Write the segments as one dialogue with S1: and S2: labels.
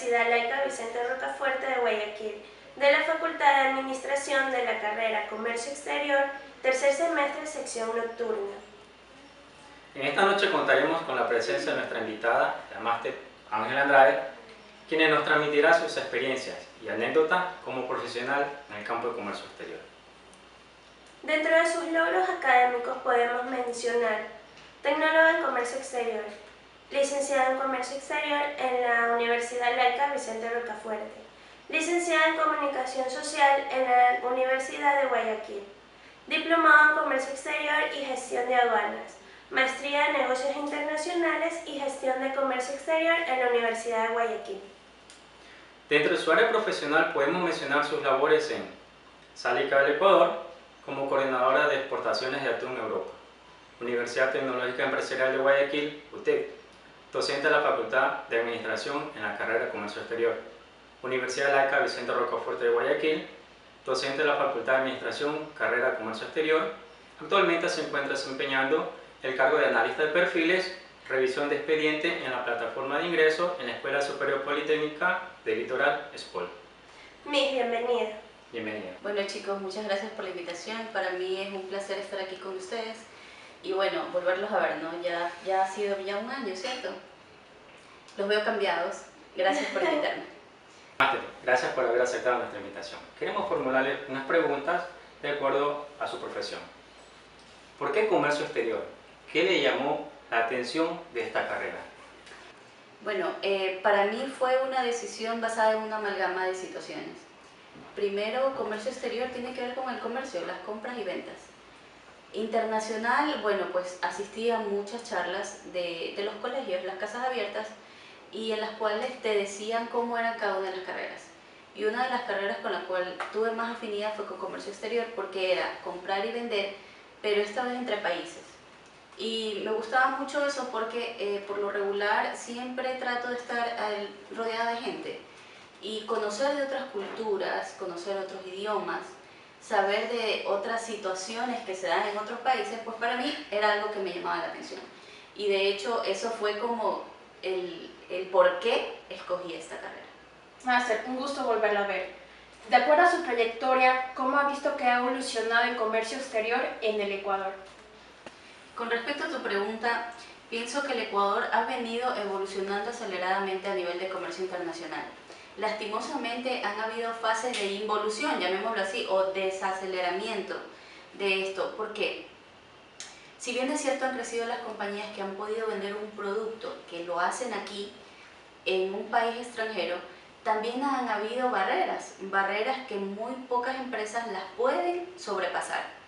S1: Universidad Laica Vicente Rocafuerte de Guayaquil, de la Facultad de Administración de la carrera Comercio Exterior, tercer semestre, sección nocturna.
S2: En esta noche contaremos con la presencia de nuestra invitada, la máster Ángela Andrade, quien nos transmitirá sus experiencias y anécdotas como profesional en el campo de comercio exterior.
S1: Dentro de sus logros académicos podemos mencionar tecnóloga en Comercio Exterior, licenciada en Comercio Exterior en la Universidad Laica Vicente Rocafuerte, licenciada en Comunicación Social en la Universidad de Guayaquil, diplomada en Comercio Exterior y Gestión de Aduanas, maestría en Negocios Internacionales y Gestión de Comercio Exterior en la Universidad de Guayaquil.
S2: Dentro de su área profesional podemos mencionar sus labores en Sálica del Ecuador como coordinadora de exportaciones de atún en Europa, Universidad Tecnológica Empresarial de Guayaquil, UTEC, docente de la Facultad de Administración en la carrera de Comercio Exterior, Universidad Laica Vicente Rocafuerte de Guayaquil, docente de la Facultad de Administración, carrera de Comercio Exterior. Actualmente se encuentra desempeñando el cargo de analista de perfiles, revisión de expediente en la plataforma de ingreso en la Escuela Superior Politécnica de Litoral, ESPOL.
S1: Miss, bienvenida.
S2: Bienvenida.
S3: Bueno chicos, muchas gracias por la invitación. Para mí es un placer estar aquí con ustedes y bueno, volverlos a ver, ¿no? Ya ha sido ya un año, ¿cierto? Los veo cambiados. Gracias por invitarme.
S2: Máster, gracias por haber aceptado nuestra invitación. Queremos formularle unas preguntas de acuerdo a su profesión. ¿Por qué comercio exterior? ¿Qué le llamó la atención de esta carrera?
S3: Bueno, para mí fue una decisión basada en una amalgama de situaciones. Primero, comercio exterior tiene que ver con el comercio, las compras y ventas. Internacional, bueno, pues asistí a muchas charlas de los colegios, las casas abiertas, y en las cuales te decían cómo eran cada una de las carreras. Y una de las carreras con la cual tuve más afinidad fue con comercio exterior, porque era comprar y vender, pero esta vez entre países. Y me gustaba mucho eso porque por lo regular siempre trato de estar rodeada de gente y conocer de otras culturas, conocer otros idiomas, saber de otras situaciones que se dan en otros países, pues para mí era algo que me llamaba la atención. Y de hecho eso fue como el por qué escogí esta carrera.
S4: Máster, un gusto volverla a ver. De acuerdo a su trayectoria, ¿cómo ha visto que ha evolucionado el comercio exterior en el Ecuador?
S3: Con respecto a tu pregunta, pienso que el Ecuador ha venido evolucionando aceleradamente a nivel de comercio internacional. Lastimosamente han habido fases de involución, llamémoslo así, o desaceleramiento de esto. ¿Por qué? Si bien es cierto han crecido las compañías que han podido vender un producto que lo hacen aquí en un país extranjero, también han habido barreras que muy pocas empresas las pueden sobrepasar.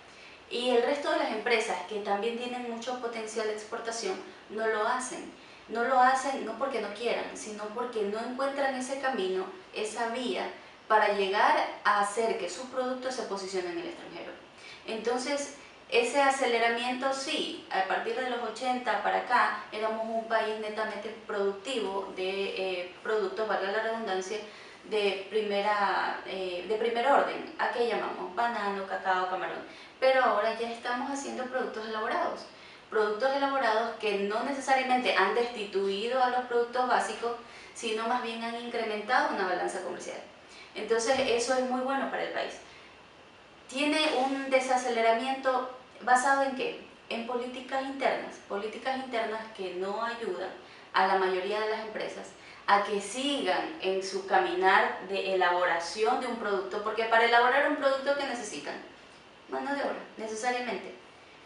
S3: Y el resto de las empresas que también tienen mucho potencial de exportación no lo hacen. No lo hacen no porque no quieran, sino porque no encuentran ese camino, esa vía para llegar a hacer que sus productos se posicionen en el extranjero. Entonces, ese aceleramiento sí, a partir de los 80 para acá, éramos un país netamente productivo de productos, valga la redundancia, de primer orden. ¿A qué llamamos? Banano, cacao, camarón. Pero ahora ya estamos haciendo productos elaborados que no necesariamente han destituido a los productos básicos, sino más bien han incrementado una balanza comercial. Entonces eso es muy bueno para el país. Tiene un desaceleramiento basado en ¿qué? En políticas internas que no ayudan a la mayoría de las empresas a que sigan en su caminar de elaboración de un producto, porque para elaborar un producto ¿qué necesitan? Mano de obra, necesariamente,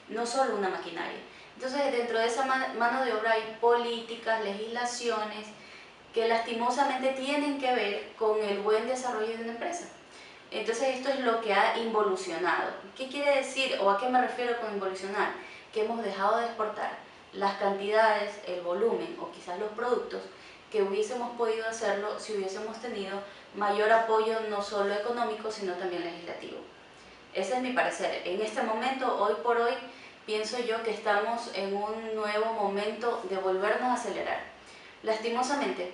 S3: no solo una maquinaria. Entonces dentro de esa mano de obra hay políticas, legislaciones que lastimosamente tienen que ver con el buen desarrollo de una empresa. Entonces esto es lo que ha involucionado. ¿Qué quiere decir o a qué me refiero con involucionar? Que hemos dejado de exportar las cantidades, el volumen o quizás los productos que hubiésemos podido hacerlo si hubiésemos tenido mayor apoyo no solo económico sino también legislativo. Ese es mi parecer. En este momento, hoy por hoy, pienso yo que estamos en un nuevo momento de volvernos a acelerar. Lastimosamente,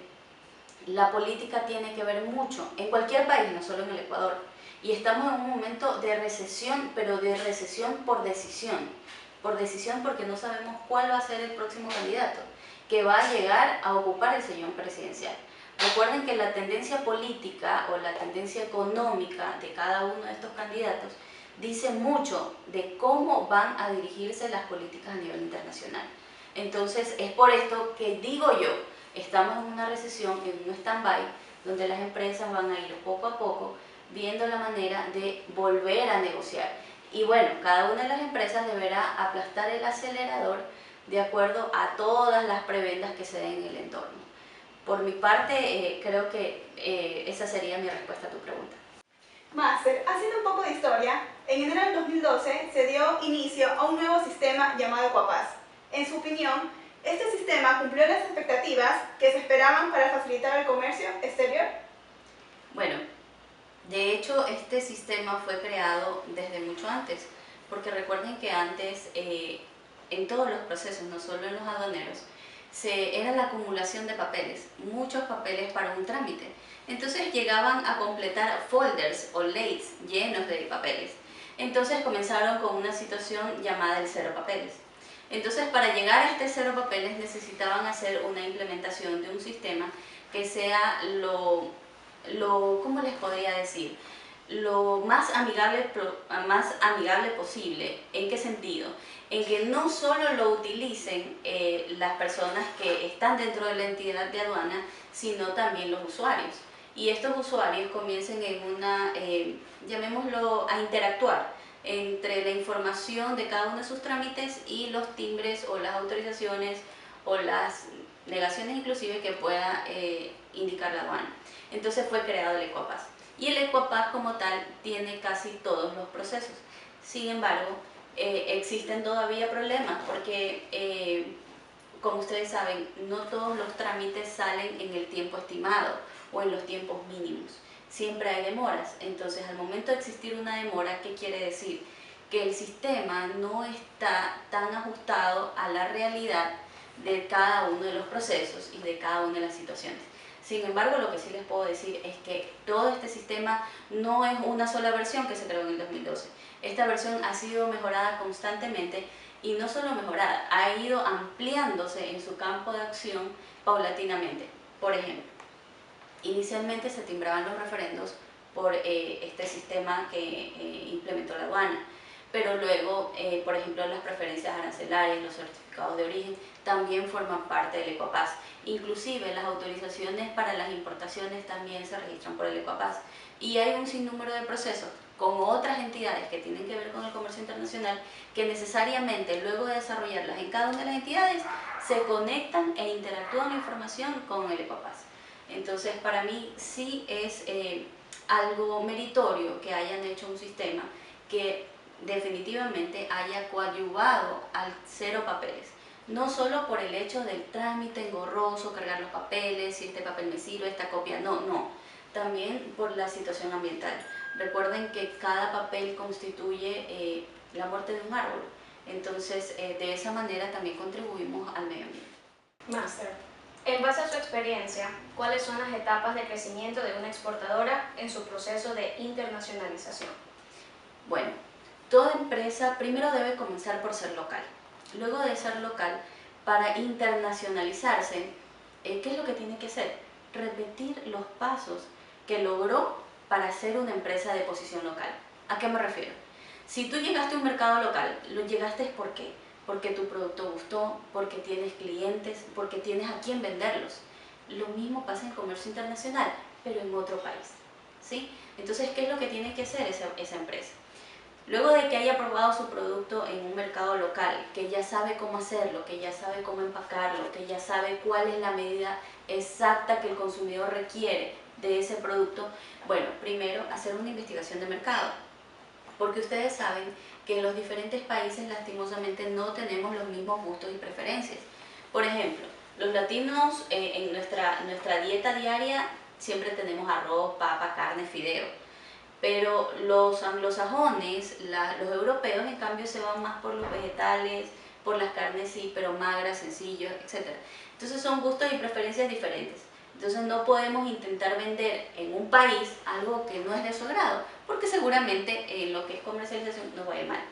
S3: la política tiene que ver mucho, en cualquier país, no solo en el Ecuador, y estamos en un momento de recesión, pero de recesión por decisión porque no sabemos cuál va a ser el próximo candidato que va a llegar a ocupar el sillón presidencial. Recuerden que la tendencia política o la tendencia económica de cada uno de estos candidatos dice mucho de cómo van a dirigirse las políticas a nivel internacional. Entonces es por esto que digo yo, estamos en una recesión, en un stand-by, donde las empresas van a ir poco a poco viendo la manera de volver a negociar. Y bueno, cada una de las empresas deberá aplastar el acelerador de acuerdo a todas las prebendas que se den en el entorno. Por mi parte, creo que esa sería mi respuesta a tu pregunta.
S5: Máster, haciendo un poco de historia, en enero del 2012 se dio inicio a un nuevo sistema llamado Ecuapaz. En su opinión, ¿este sistema cumplió las expectativas que se esperaban para facilitar el comercio exterior?
S3: Bueno, de hecho este sistema fue creado desde mucho antes, porque recuerden que antes en todos los procesos, no solo en los aduaneros, era la acumulación de papeles, muchos papeles para un trámite. Entonces llegaban a completar folders o leads llenos de papeles. Entonces comenzaron con una situación llamada el cero papeles. Entonces para llegar a este cero papeles necesitaban hacer una implementación de un sistema que sea ¿cómo les podría decir? Lo más amigable posible. ¿En qué sentido? En que no solo lo utilicen las personas que están dentro de la entidad de aduana, sino también los usuarios. Y estos usuarios comiencen llamémoslo, a interactuar entre la información de cada uno de sus trámites y los timbres o las autorizaciones o las negaciones inclusive que pueda indicar la aduana. Entonces fue creado el Ecuapaz. Y el Ecuapaz como tal tiene casi todos los procesos. Sin embargo, existen todavía problemas porque, como ustedes saben, no todos los trámites salen en el tiempo estimado o en los tiempos mínimos. Siempre hay demoras. Entonces, al momento de existir una demora, ¿qué quiere decir? Que el sistema no está tan ajustado a la realidad de cada uno de los procesos y de cada una de las situaciones. Sin embargo, lo que sí les puedo decir es que todo este sistema no es una sola versión que se creó en el 2012. Esta versión ha sido mejorada constantemente y no solo mejorada, ha ido ampliándose en su campo de acción paulatinamente. Por ejemplo, inicialmente se timbraban los referendos por este sistema que implementó la aduana, pero luego, por ejemplo, las preferencias arancelarias, los certificados de origen, también forman parte del Ecuapaz. Inclusive las autorizaciones para las importaciones también se registran por el Ecuapaz. Y hay un sinnúmero de procesos con otras entidades que tienen que ver con el comercio internacional que necesariamente, luego de desarrollarlas en cada una de las entidades, se conectan e interactúan la información con el Ecuapaz. Entonces, para mí sí es algo meritorio que hayan hecho un sistema que definitivamente haya coadyuvado al cero papeles. No solo por el hecho del trámite engorroso, cargar los papeles, si este papel me sirve, esta copia, no. También por la situación ambiental. Recuerden que cada papel constituye la muerte de un árbol. Entonces, de esa manera también contribuimos al medio ambiente.
S6: Máster, en base a su experiencia, ¿cuáles son las etapas de crecimiento de una exportadora en su proceso de internacionalización?
S3: Bueno, toda empresa primero debe comenzar por ser local. Luego de ser local, para internacionalizarse, ¿qué es lo que tiene que hacer? Repetir los pasos que logró para ser una empresa de posición local. ¿A qué me refiero? Si tú llegaste a un mercado local, lo llegaste ¿por qué? Porque tu producto gustó, porque tienes clientes, porque tienes a quién venderlos. Lo mismo pasa en comercio internacional, pero en otro país, ¿sí? Entonces, ¿qué es lo que tiene que hacer esa empresa? Luego de que haya probado su producto en un mercado local, que ya sabe cómo hacerlo, que ya sabe cómo empacarlo, que ya sabe cuál es la medida exacta que el consumidor requiere de ese producto, bueno, primero hacer una investigación de mercado, porque ustedes saben que en los diferentes países lastimosamente no tenemos los mismos gustos y preferencias. Por ejemplo, los latinos en nuestra dieta diaria siempre tenemos arroz, papa, carne, fideo. Pero los anglosajones, los europeos, en cambio, se van más por los vegetales, por las carnes, sí, pero magras, sencillas, etc. Entonces son gustos y preferencias diferentes. Entonces no podemos intentar vender en un país algo que no es de su agrado, porque seguramente en lo que es comercialización nos va a ir mal.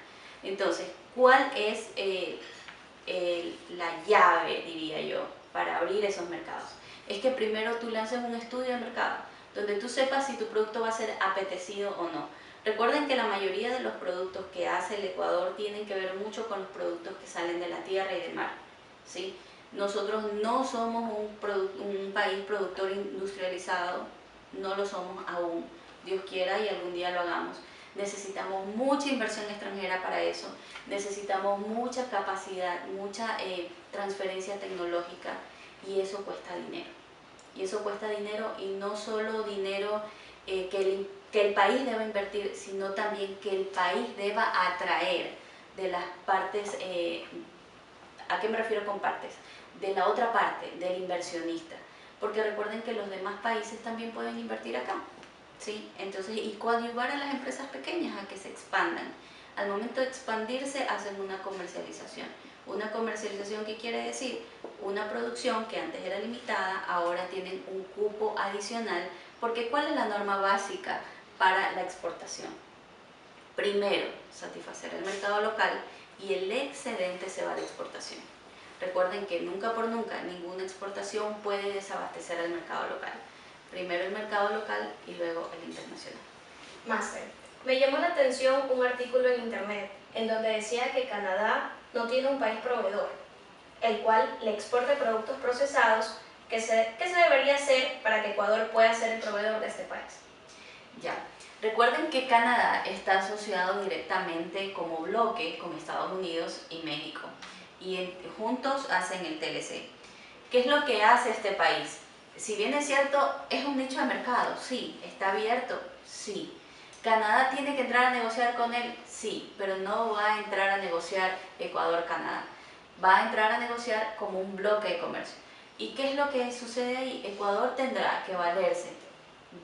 S3: Entonces, ¿cuál es la llave, diría yo, para abrir esos mercados? es que primero tú lances un estudio de mercado, donde tú sepas si tu producto va a ser apetecido o no. Recuerden que la mayoría de los productos que hace el Ecuador tienen que ver mucho con los productos que salen de la tierra y del mar, ¿sí? Nosotros no somos un país productor industrializado, no lo somos aún, Dios quiera y algún día lo hagamos. Necesitamos mucha inversión extranjera para eso, necesitamos mucha capacidad, mucha transferencia tecnológica, y eso cuesta dinero. Y eso cuesta dinero, y no solo dinero que el país deba invertir, sino también que el país deba atraer de las partes, ¿a qué me refiero con partes? De la otra parte, del inversionista. Porque recuerden que los demás países también pueden invertir acá, ¿sí? Entonces, y coadyuvar a las empresas pequeñas a que se expandan. Al momento de expandirse, hacen una comercialización. Una comercialización, ¿qué quiere decir? Una producción que antes era limitada, ahora tienen un cupo adicional, porque ¿cuál es la norma básica para la exportación? Primero, satisfacer el mercado local, y el excedente se va a la exportación. Recuerden que nunca por nunca ninguna exportación puede desabastecer al mercado local. Primero el mercado local y luego el internacional.
S6: Máster, me llamó la atención un artículo en internet en donde decía que Canadá no tiene un país proveedor, el cual le exporte productos procesados que se debería hacer para que Ecuador pueda ser el proveedor de este país.
S3: Ya. Recuerden que Canadá está asociado directamente como bloque con Estados Unidos y México, y juntos hacen el TLC. ¿Qué es lo que hace este país? Si bien es cierto, es un nicho de mercado, sí. ¿Está abierto? Sí. ¿Canadá tiene que entrar a negociar con él? Sí, pero no va a entrar a negociar Ecuador-Canadá. Va a entrar a negociar como un bloque de comercio. ¿Y qué es lo que sucede ahí? Ecuador tendrá que valerse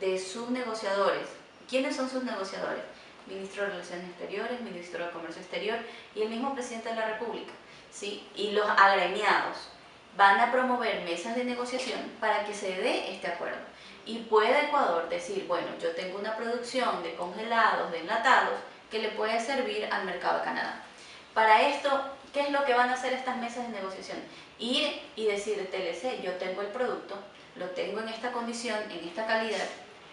S3: de sus negociadores. ¿Quiénes son sus negociadores? Ministro de Relaciones Exteriores, Ministro de Comercio Exterior y el mismo Presidente de la República, ¿sí? Y los agremiados van a promover mesas de negociación para que se dé este acuerdo. Y puede Ecuador decir, bueno, yo tengo una producción de congelados, de enlatados, que le puede servir al mercado de Canadá. Para esto, ¿qué es lo que van a hacer estas mesas de negociación? Ir y decir, TLC, yo tengo el producto, lo tengo en esta condición, en esta calidad,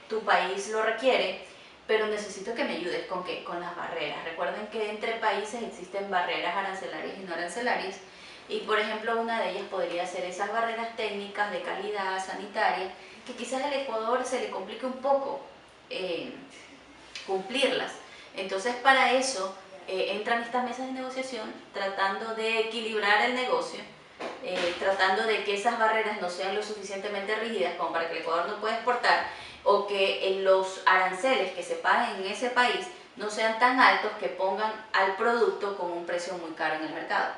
S3: tu país lo requiere, pero necesito que me ayudes ¿con qué? Con las barreras. Recuerden que entre países existen barreras arancelarias y no arancelarias, y por ejemplo una de ellas podría ser esas barreras técnicas de calidad sanitaria, que quizás al Ecuador se le complique un poco cumplirlas. Entonces para eso entran estas mesas de negociación tratando de equilibrar el negocio, tratando de que esas barreras no sean lo suficientemente rígidas como para que el Ecuador no pueda exportar, o que los aranceles que se paguen en ese país no sean tan altos que pongan al producto con un precio muy caro en el mercado.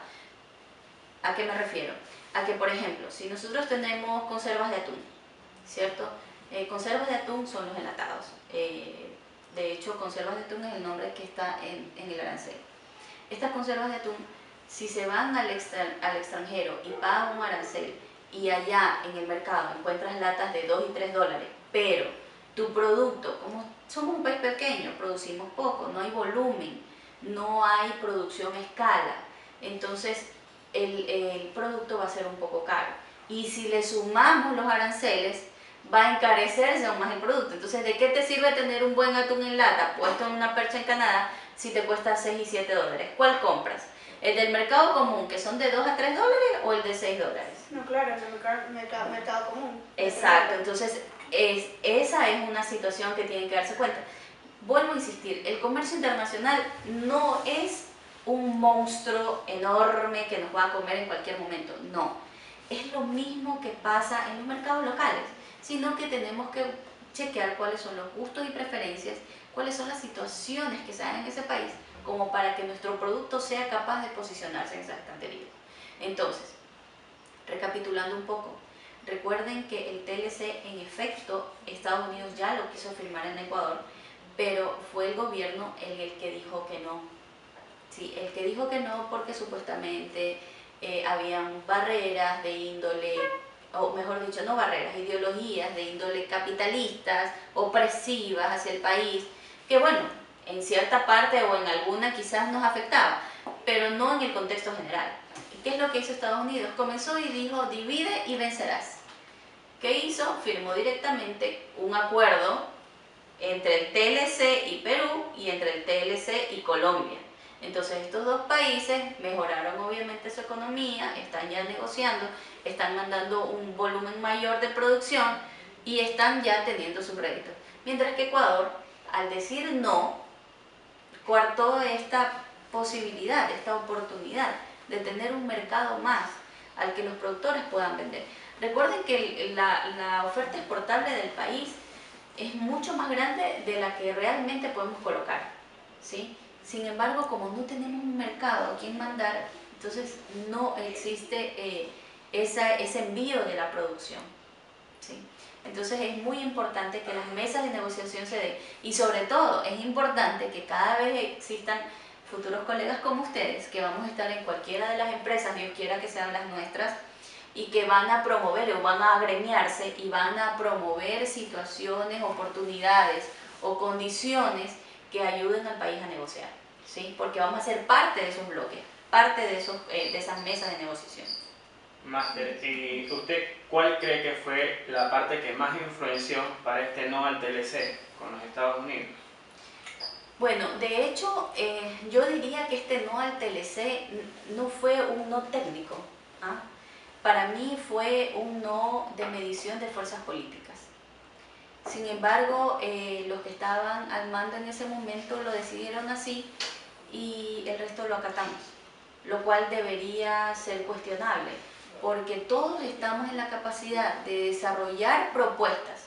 S3: ¿A qué me refiero? A que, por ejemplo, si nosotros tenemos conservas de atún, ¿cierto? Conservas de atún son los enlatados. De hecho, conservas de atún es el nombre que está en el arancel. Estas conservas de atún, si se van al extranjero y pagan un arancel, y allá en el mercado encuentras latas de 2 y 3 dólares, pero tu producto, como somos un país pequeño, producimos poco, no hay volumen, no hay producción a escala, entonces el producto va a ser un poco caro. Y si le sumamos los aranceles, va a encarecerse aún más el producto. Entonces, ¿de qué te sirve tener un buen atún en lata puesto en una percha en Canadá si te cuesta 6 y 7 dólares? ¿Cuál compras? ¿El del mercado común, que son de 2 a 3 dólares, o el de 6 dólares?
S5: No, claro, el mercado común.
S3: Exacto, entonces esa es una situación que tienen que darse cuenta. Vuelvo a insistir, el comercio internacional no es un monstruo enorme que nos va a comer en cualquier momento, no. Es lo mismo que pasa en los mercados locales, sino que tenemos que chequear cuáles son los gustos y preferencias, cuáles son las situaciones que se dan en ese país, como para que nuestro producto sea capaz de posicionarse en esa estantería. Entonces, recapitulando un poco, recuerden que el TLC, en efecto, Estados Unidos ya lo quiso firmar en Ecuador, pero fue el gobierno el que dijo que no. Sí, el que dijo que no porque supuestamente habían barreras de índole, o mejor dicho, no barreras, ideologías de índole capitalistas, opresivas hacia el país, que bueno, en cierta parte o en alguna quizás nos afectaba, pero no en el contexto general. ¿Qué es lo que hizo Estados Unidos? Comenzó y dijo, divide y vencerás. ¿Qué hizo? Firmó directamente un acuerdo entre el TLC y Perú y entre el TLC y Colombia. Entonces estos dos países mejoraron obviamente su economía, están ya negociando, están mandando un volumen mayor de producción y están ya teniendo su crédito. Mientras que Ecuador, al decir no, coartó esta posibilidad, esta oportunidad de tener un mercado más al que los productores puedan vender. Recuerden que la oferta exportable del país es mucho más grande de la que realmente podemos colocar, ¿sí? Sin embargo, como no tenemos un mercado a quien mandar, entonces no existe ese envío de la producción, ¿sí? Entonces es muy importante que las mesas de negociación se den y sobre todo es importante que cada vez existan futuros colegas como ustedes que vamos a estar en cualquiera de las empresas, Dios quiera que sean las nuestras, y que van a promover o van a agremiarse y van a promover situaciones, oportunidades o condiciones que ayuden al país a negociar, ¿sí? Porque vamos a ser parte de esos bloques, parte de esas mesas de negociación.
S7: Máster, ¿y usted cuál cree que fue la parte que más influenció para este no al TLC con los Estados Unidos?
S3: Bueno, de hecho, yo diría que este no al TLC no fue un no técnico, ¿ah? Para mí fue un no de medición de fuerzas políticas. Sin embargo, los que estaban al mando en ese momento lo decidieron así y el resto lo acatamos, lo cual debería ser cuestionable, porque todos estamos en la capacidad de desarrollar propuestas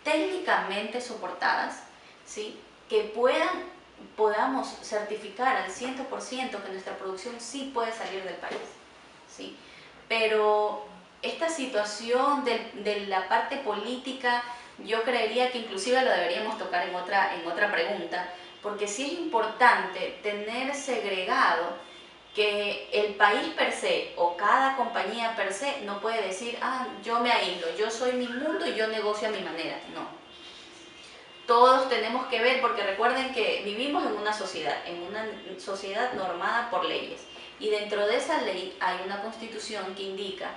S3: técnicamente soportadas, ¿sí? Que podamos certificar al 100% que nuestra producción sí puede salir del país, ¿sí? Pero esta situación de la parte política, yo creería que inclusive lo deberíamos tocar en otra pregunta, porque sí es importante tener segregado que el país per se o cada compañía per se no puede decir, yo me aíslo, yo soy mi mundo y yo negocio a mi manera. No. Todos tenemos que ver, porque recuerden que vivimos en una sociedad normada por leyes. Y dentro de esa ley hay una constitución que indica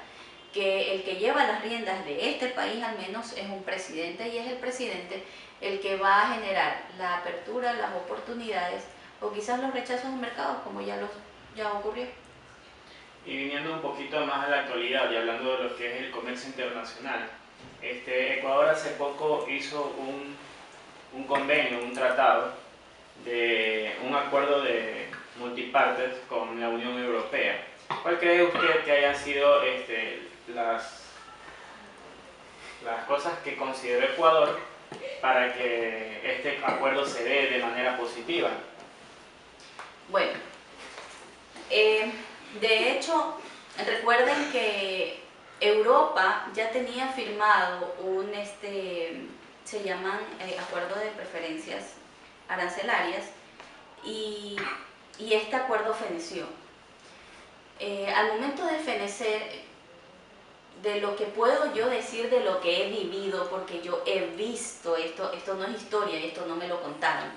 S3: que el que lleva las riendas de este país al menos es un presidente y es el presidente el que va a generar la apertura, las oportunidades o quizás los rechazos en mercados como ya ocurrió.
S7: Y viniendo un poquito más a la actualidad y hablando de lo que es el comercio internacional, Ecuador hace poco hizo un convenio, un tratado, de un acuerdo de multipartes con la Unión Europea. ¿Cuál cree usted que hayan sido las cosas que consideró Ecuador para que este acuerdo se dé de manera positiva?
S3: Bueno, de hecho, recuerden que Europa ya tenía firmado se llaman acuerdo de preferencias arancelarias y este acuerdo feneció. Al momento de fenecer, de lo que puedo yo decir de lo que he vivido, porque yo he visto esto no es historia, esto no me lo contaron.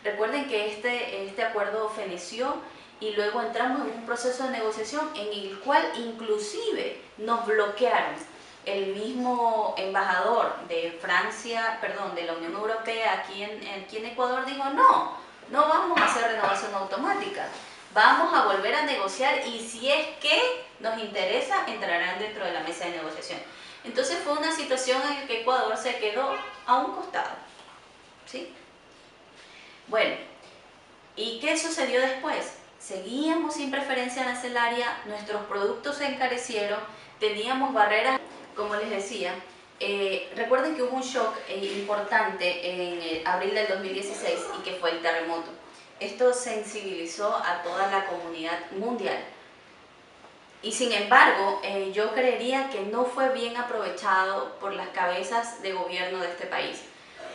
S3: Recuerden que este acuerdo feneció y luego entramos en un proceso de negociación en el cual inclusive nos bloquearon. El mismo embajador de de la Unión Europea aquí en Ecuador dijo, no vamos a hacer renovación automática, vamos a volver a negociar y si es que nos interesa, entrarán dentro de la mesa de negociación. Entonces fue una situación en la que Ecuador se quedó a un costado, ¿sí? Bueno, ¿y qué sucedió después? Seguíamos sin preferencia arancelaria, nuestros productos se encarecieron, teníamos barreras, como les decía. Recuerden que hubo un shock importante en abril del 2016 y que fue el terremoto. Esto sensibilizó a toda la comunidad mundial. Y sin embargo, yo creería que no fue bien aprovechado por las cabezas de gobierno de este país,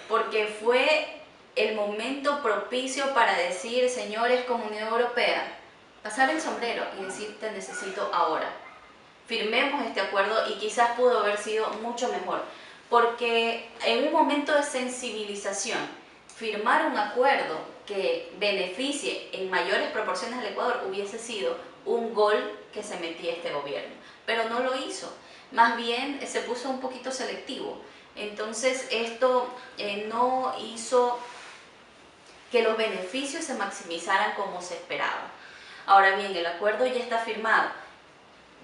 S3: porque fue el momento propicio para decir, señores, Comunidad Europea, pasar el sombrero y decir, te necesito ahora. Firmemos este acuerdo y quizás pudo haber sido mucho mejor, porque en un momento de sensibilización, firmar un acuerdo que beneficie en mayores proporciones al Ecuador hubiese sido un gol que se metía este gobierno, pero no lo hizo. más bien se puso un poquito selectivo. Entonces esto no hizo que los beneficios se maximizaran como se esperaba. Ahora bien, el acuerdo ya está firmado.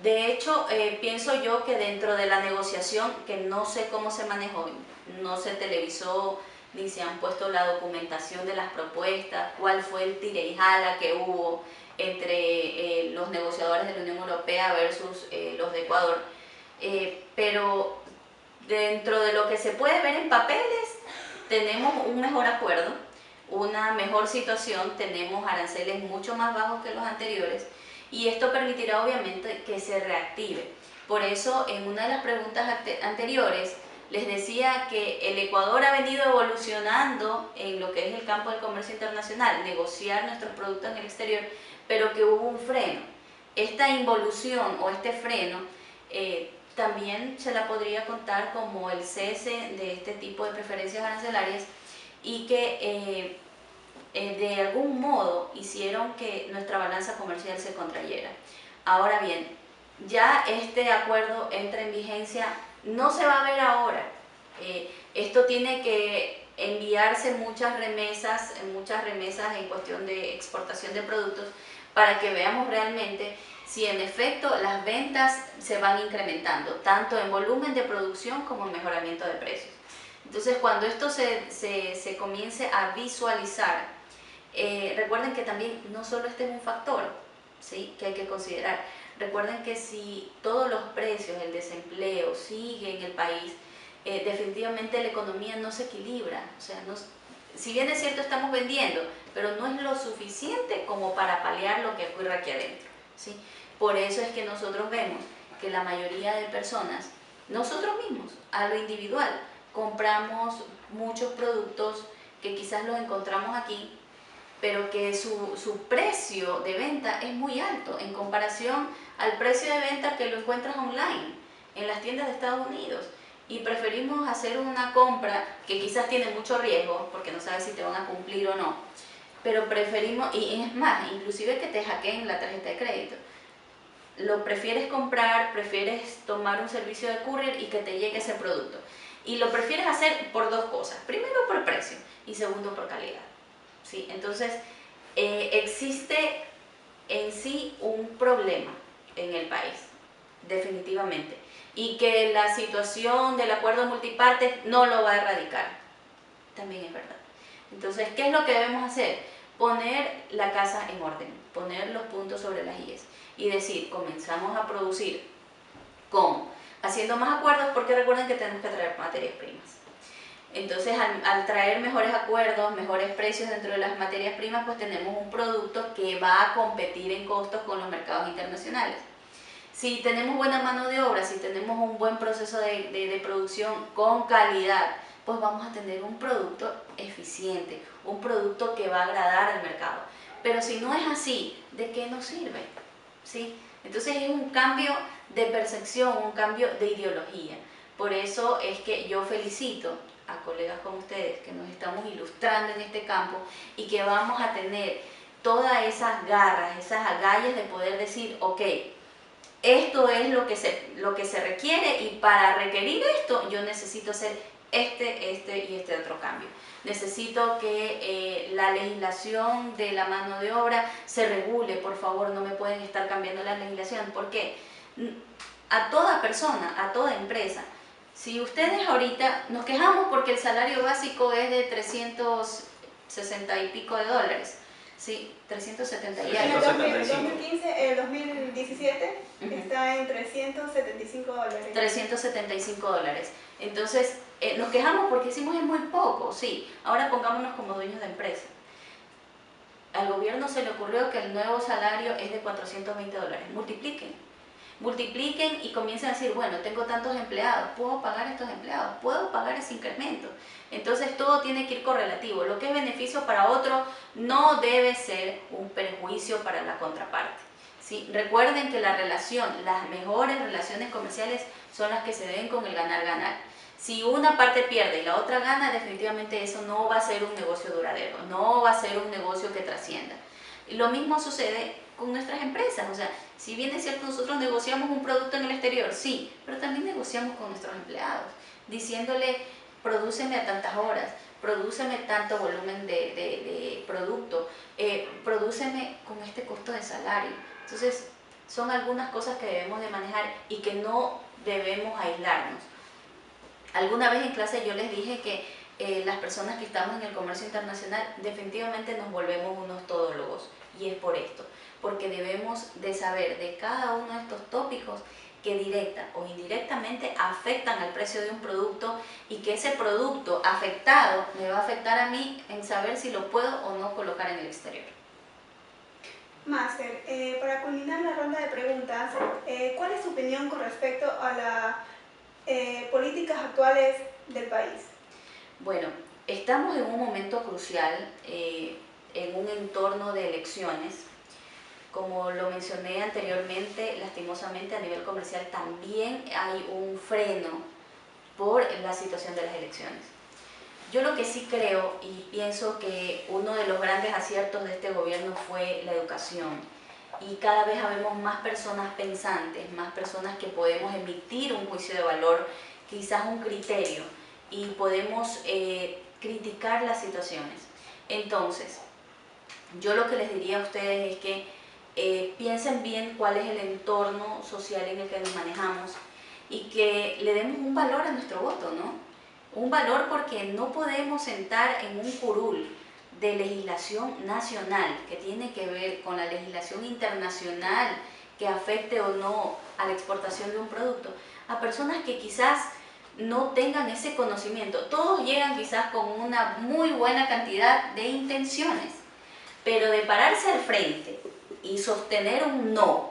S3: De hecho, pienso yo que dentro de la negociación, que no sé cómo se manejó, no se televisó ni se han puesto la documentación de las propuestas, cuál fue el tire y jala que hubo entre los negociadores de la Unión Europea versus los de Ecuador. Pero dentro de lo que se puede ver en papeles, tenemos un mejor acuerdo, una mejor situación, tenemos aranceles mucho más bajos que los anteriores y esto permitirá obviamente que se reactive. Por eso en una de las preguntas anteriores les decía que el Ecuador ha venido evolucionando en lo que es el campo del comercio internacional, negociar nuestros productos en el exterior, pero que hubo un freno. Esta involución o este freno también se la podría contar como el cese de este tipo de preferencias arancelarias y que de algún modo hicieron que nuestra balanza comercial se contrayera. Ahora bien, ya este acuerdo entra en vigencia, no se va a ver ahora. Esto tiene que enviarse muchas remesas en cuestión de exportación de productos para que veamos realmente si en efecto las ventas se van incrementando, tanto en volumen de producción como en mejoramiento de precios. Entonces, cuando esto se comience a visualizar, recuerden que también no solo este es un factor, ¿sí?, que hay que considerar. Recuerden que si todos los precios, el desempleo sigue en el país, definitivamente la economía no se equilibra. O sea, si bien es cierto estamos vendiendo, pero no es lo suficiente como para paliar lo que ocurre aquí adentro, ¿sí? Por eso es que nosotros vemos que la mayoría de personas, nosotros mismos, a lo individual, compramos muchos productos que quizás los encontramos aquí, pero que su precio de venta es muy alto en comparación al precio de venta que lo encuentras online en las tiendas de Estados Unidos. Y preferimos hacer una compra que quizás tiene mucho riesgo, porque no sabes si te van a cumplir o no, pero preferimos, y es más, inclusive que te hackeen la tarjeta de crédito, lo prefieres comprar, prefieres tomar un servicio de courier y que te llegue ese producto. Y lo prefieres hacer por dos cosas, primero por precio y segundo por calidad, ¿sí? Entonces, existe en sí un problema en el país, definitivamente, y que la situación del acuerdo multiparte no lo va a erradicar, también es verdad. Entonces, ¿qué es lo que debemos hacer? Poner la casa en orden, poner los puntos sobre las IES y decir, comenzamos a producir. ¿Cómo? Haciendo más acuerdos, porque recuerden que tenemos que traer materias primas. Entonces, al traer mejores acuerdos, mejores precios dentro de las materias primas, pues tenemos un producto que va a competir en costos con los mercados internacionales. Si tenemos buena mano de obra, si tenemos un buen proceso de producción con calidad, pues vamos a tener un producto eficiente, un producto que va a agradar al mercado. Pero si no es así, ¿de qué nos sirve? ¿Sí? Entonces es un cambio de percepción, un cambio de ideología. Por eso es que yo felicito a colegas como ustedes que nos estamos ilustrando en este campo y que vamos a tener todas esas garras, esas agallas de poder decir, ok, esto es lo que se requiere y para requerir esto yo necesito hacer este otro cambio. Necesito que la legislación de la mano de obra se regule, por favor, no me pueden estar cambiando la legislación. ¿Por qué? A toda persona, a toda empresa, si ustedes ahorita nos quejamos porque el salario básico es de 360 y pico de dólares, ¿sí? 370 y algo.
S5: En el 2017 está en 375 dólares.
S3: 375 dólares. Entonces, nos quejamos porque decimos es muy poco, sí. Ahora pongámonos como dueños de empresa. Al gobierno se le ocurrió que el nuevo salario es de 420 dólares. Multipliquen y comiencen a decir, bueno, tengo tantos empleados, ¿puedo pagar estos empleados? ¿Puedo pagar ese incremento? Entonces todo tiene que ir correlativo. Lo que es beneficio para otro no debe ser un perjuicio para la contraparte, ¿sí? Recuerden que la relación, las mejores relaciones comerciales son las que se ven con el ganar-ganar. Si una parte pierde y la otra gana, definitivamente eso no va a ser un negocio duradero, no va a ser un negocio que trascienda. Y lo mismo sucede con nuestras empresas. O sea, si bien es cierto, nosotros negociamos un producto en el exterior, sí, pero también negociamos con nuestros empleados, diciéndole, prodúceme a tantas horas, prodúceme tanto volumen de producto, prodúceme con este costo de salario. Entonces, son algunas cosas que debemos de manejar y que no debemos aislarnos. Alguna vez en clase yo les dije que las personas que estamos en el comercio internacional definitivamente nos volvemos unos todólogos, y es por esto, porque debemos de saber de cada uno de estos tópicos que directa o indirectamente afectan al precio de un producto, y que ese producto afectado me va a afectar a mí en saber si lo puedo o no colocar en el exterior.
S5: Máster, para culminar la ronda de preguntas, ¿cuál es su opinión con respecto a las políticas actuales del país?
S3: Bueno, estamos en un momento crucial, en un entorno de elecciones. Como lo mencioné anteriormente, lastimosamente a nivel comercial también hay un freno por la situación de las elecciones. Yo lo que sí creo y pienso que uno de los grandes aciertos de este gobierno fue la educación, y cada vez habemos más personas pensantes, más personas que podemos emitir un juicio de valor, quizás un criterio, y podemos criticar las situaciones. Entonces, yo lo que les diría a ustedes es que piensen bien cuál es el entorno social en el que nos manejamos, y que le demos un valor a nuestro voto, ¿no? Un valor, porque no podemos sentar en un curul de legislación nacional que tiene que ver con la legislación internacional que afecte o no a la exportación de un producto a personas que quizás no tengan ese conocimiento. Todos llegan quizás con una muy buena cantidad de intenciones, pero de pararse al frente y sostener un no,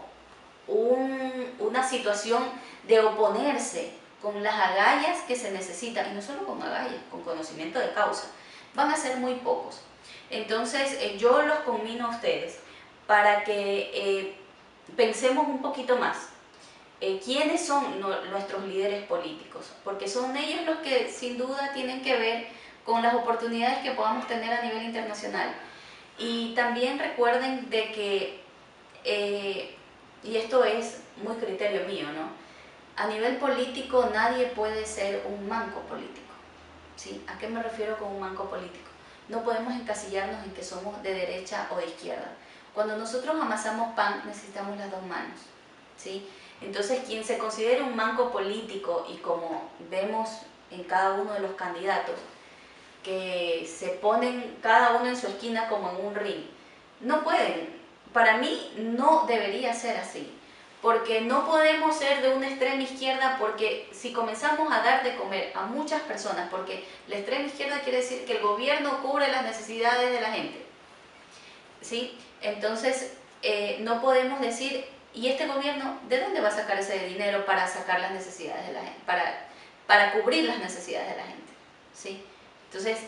S3: una situación de oponerse con las agallas que se necesitan, y no solo con agallas, con conocimiento de causa, van a ser muy pocos. Entonces yo los conmino a ustedes para que pensemos un poquito más. ¿Quiénes son nuestros líderes políticos? Porque son ellos los que sin duda tienen que ver con las oportunidades que podamos tener a nivel internacional. Y también recuerden de que, y esto es muy criterio mío, ¿no? A nivel político nadie puede ser un manco político, ¿sí? ¿A qué me refiero con un manco político? No podemos encasillarnos en que somos de derecha o de izquierda. Cuando nosotros amasamos pan necesitamos las dos manos, ¿sí? Entonces, quien se considere un manco político, y como vemos en cada uno de los candidatos, que se ponen cada uno en su esquina como en un ring, no pueden. Para mí no debería ser así, porque no podemos ser de una extrema izquierda, porque si comenzamos a dar de comer a muchas personas, porque la extrema izquierda quiere decir que el gobierno cubre las necesidades de la gente, ¿sí? Entonces no podemos decir, ¿y este gobierno de dónde va a sacar ese dinero para sacar las necesidades de la gente, para cubrir las necesidades de la gente, ¿sí? Entonces,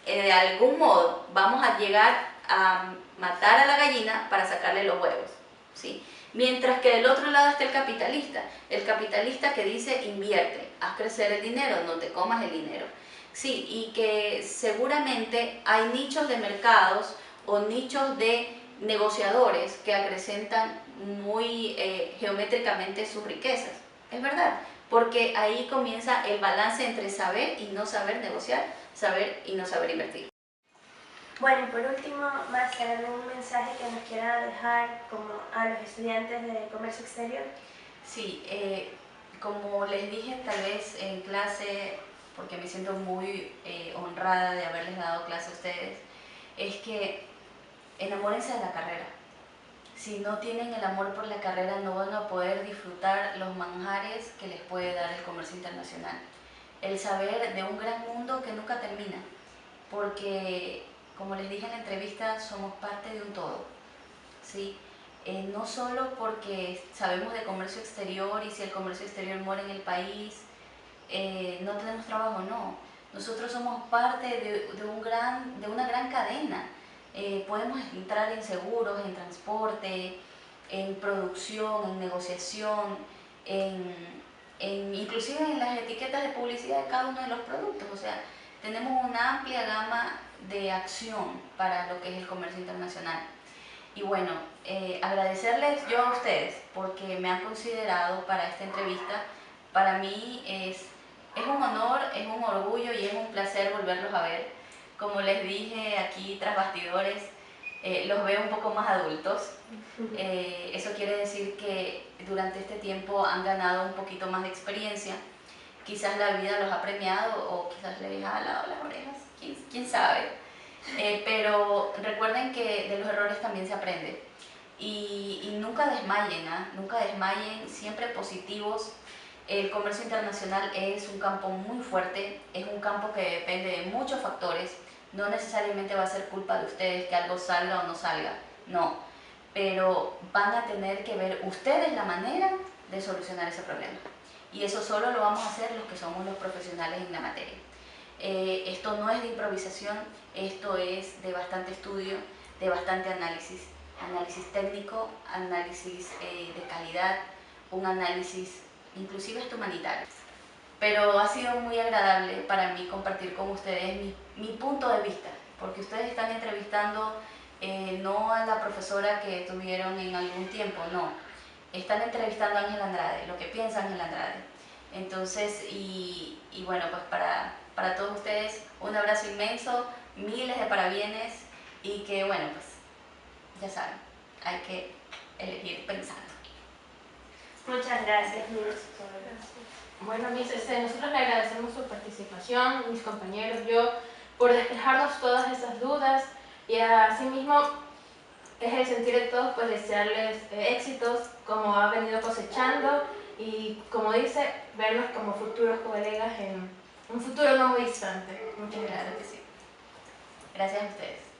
S3: de algún modo vamos a llegar a matar a la gallina para sacarle los huevos, ¿sí? Mientras que del otro lado está el capitalista que dice invierte, haz crecer el dinero, no te comas el dinero. Sí, y que seguramente hay nichos de mercados o nichos de negociadores que acrecentan muy geométricamente sus riquezas. Es verdad, porque ahí comienza el balance entre saber y no saber negociar, saber y no saber invertir.
S1: Bueno, y por último, Máster, ¿algún mensaje que nos quiera dejar como a los estudiantes de comercio exterior?
S3: Sí, como les dije tal vez en clase, porque me siento muy honrada de haberles dado clase a ustedes, es que enamórense de la carrera. Si no tienen el amor por la carrera, no van a poder disfrutar los manjares que les puede dar el comercio internacional. El saber de un gran mundo que nunca termina, porque, como les dije en la entrevista, somos parte de un todo, ¿sí? No solo porque sabemos de comercio exterior y si el comercio exterior muere en el país, no tenemos trabajo, no. Nosotros somos parte de una gran cadena. Podemos entrar en seguros, en transporte, en producción, en negociación, inclusive en las etiquetas de publicidad de cada uno de los productos. O sea, tenemos una amplia gama de acción para lo que es el comercio internacional. Y bueno, agradecerles yo a ustedes porque me han considerado para esta entrevista. Para mí es un honor, es un orgullo y es un placer volverlos a ver. Como les dije aquí tras bastidores, los veo un poco más adultos. Eso quiere decir que durante este tiempo han ganado un poquito más de experiencia. Quizás la vida los ha premiado o quizás les ha jalado las orejas, quién sabe. Pero recuerden que de los errores también se aprende. Y nunca desmayen, nunca desmayen, siempre positivos. El comercio internacional es un campo muy fuerte, es un campo que depende de muchos factores. No necesariamente va a ser culpa de ustedes que algo salga o no salga, no. Pero van a tener que ver ustedes la manera de solucionar ese problema. Y eso solo lo vamos a hacer los que somos los profesionales en la materia. Esto no es de improvisación, esto es de bastante estudio, de bastante análisis. Análisis técnico, análisis de calidad, un análisis inclusive hasta humanitario. Pero ha sido muy agradable para mí compartir con ustedes mi punto de vista, porque ustedes están entrevistando no a la profesora que tuvieron en algún tiempo, no. Están entrevistando a Ángela Andrade, lo que piensa Ángela Andrade. Entonces, y bueno, pues para todos ustedes un abrazo inmenso, miles de parabienes y que bueno, pues ya saben, hay que elegir pensando.
S1: Muchas gracias,
S4: Bueno, Miss, nosotros le agradecemos su participación, mis compañeros, yo, por despejarnos todas esas dudas y asimismo es el sentir de todos pues desearles éxitos como ha venido cosechando y como dice, verlos como futuros colegas en un futuro no muy distante. Muchas gracias.
S3: Claro que sí. Gracias a ustedes.